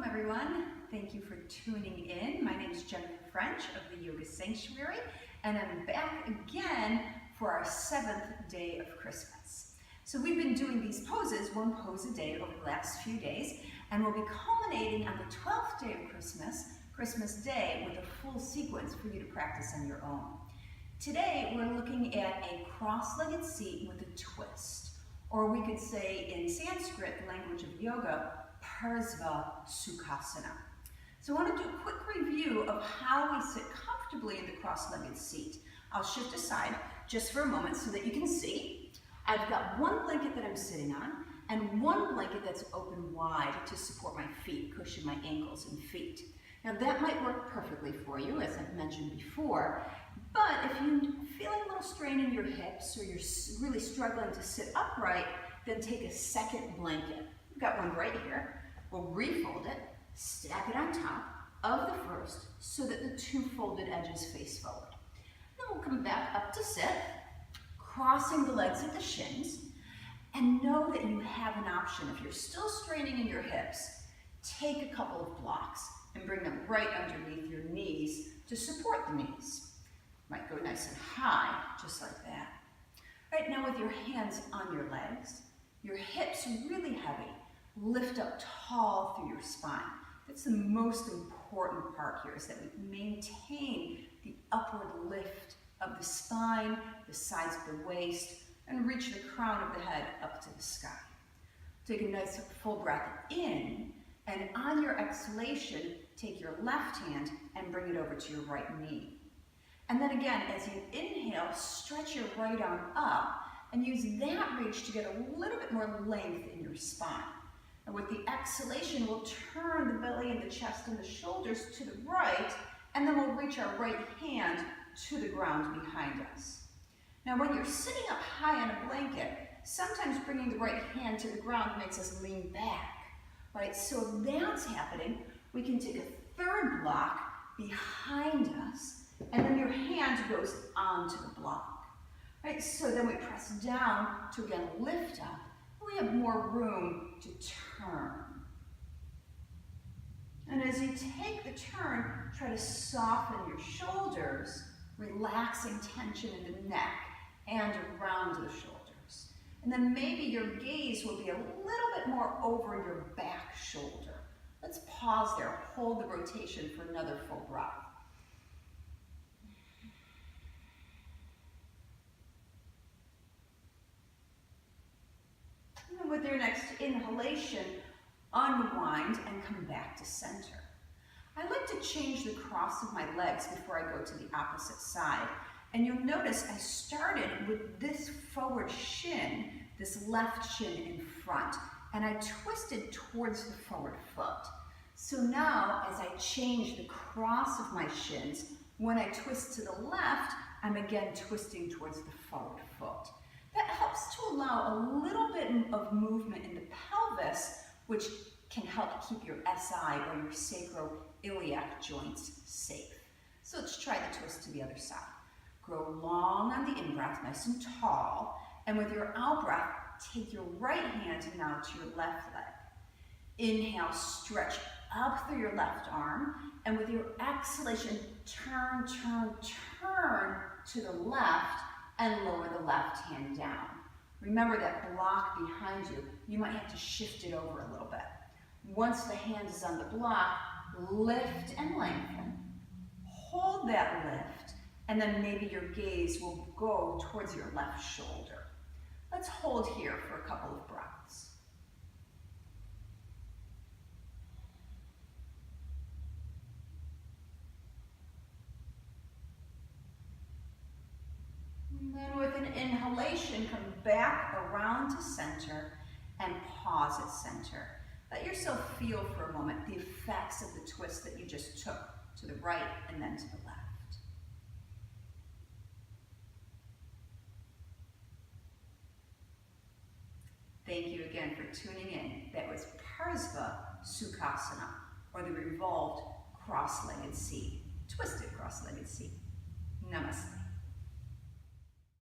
Welcome everyone. Thank you for tuning in. My name is Jennifer French of the Yoga Sanctuary, and I'm back again for our 7th day of Christmas. So we've been doing these poses, one pose a day over the last few days, and we'll be culminating on the 12th day of Christmas Day, with a full sequence for you to practice on your own. Today we're looking at a cross-legged seat with a twist, or we could say in Sanskrit, the language of yoga, Parsva Sukhasana. So I want to do a quick review of how we sit comfortably in the cross-legged seat. I'll shift aside just for a moment so that you can see. I've got one blanket that I'm sitting on and one blanket that's open wide to support my feet, cushion my ankles and feet. Now that might work perfectly for you, as I've mentioned before, but if you're feeling a little strain in your hips or you're really struggling to sit upright, then take a second blanket. We've got one right here. We'll refold it, stack it on top of the first so that the two folded edges face forward. Then we'll come back up to sit, crossing the legs at the shins, and know that you have an option. If you're still straining in your hips, take a couple of blocks and bring them right underneath your knees to support the knees. Might go nice and high, just like that. Right now with your hands on your legs, your hips really heavy. Lift up tall through your spine. That's the most important part here, is that we maintain the upward lift of the spine, the sides of the waist, and reach the crown of the head up to the sky. Take a nice full breath in, and on your exhalation, take your left hand and bring it over to your right knee. And then again, as you inhale, stretch your right arm up and use that reach to get a little bit more length in your spine. And with the exhalation, we'll turn the belly and the chest and the shoulders to the right, and then we'll reach our right hand to the ground behind us. Now, when you're sitting up high on a blanket, sometimes bringing the right hand to the ground makes us lean back, right? So if that's happening, we can take a third block behind us, and then your hand goes onto the block, right? So then we press down to again lift up. We have more room to turn. And as you take the turn, try to soften your shoulders, relaxing tension in the neck and around the shoulders. And then maybe your gaze will be a little bit more over your back shoulder. Let's pause there, hold the rotation for another full breath. And with your next inhalation, unwind and come back to center. I like to change the cross of my legs before I go to the opposite side. And you'll notice I started with this forward shin, this left shin in front, and I twisted towards the forward foot. So now, as I change the cross of my shins, when I twist to the left, I'm again twisting towards the forward foot. That helps to allow a little bit of movement in the pelvis, which can help keep your SI or your sacroiliac joints safe. So let's try the twist to the other side. Grow long on the in-breath, nice and tall. And with your out-breath, take your right hand now to your left leg. Inhale, stretch up through your left arm. And with your exhalation, turn, turn, turn to the left and lower the left hand down. Remember that block behind you, you might have to shift it over a little bit. Once the hand is on the block, lift and lengthen. Hold that lift, and then maybe your gaze will go towards your left shoulder. Let's hold here for a couple of breaths. And then with an inhalation, come back around to center and pause at center. Let yourself feel for a moment the effects of the twist that you just took to the right and then to the left. Thank you again for tuning in. That was Parsva Sukhasana, or the revolved cross-legged seat, twisted cross-legged seat. Namaste.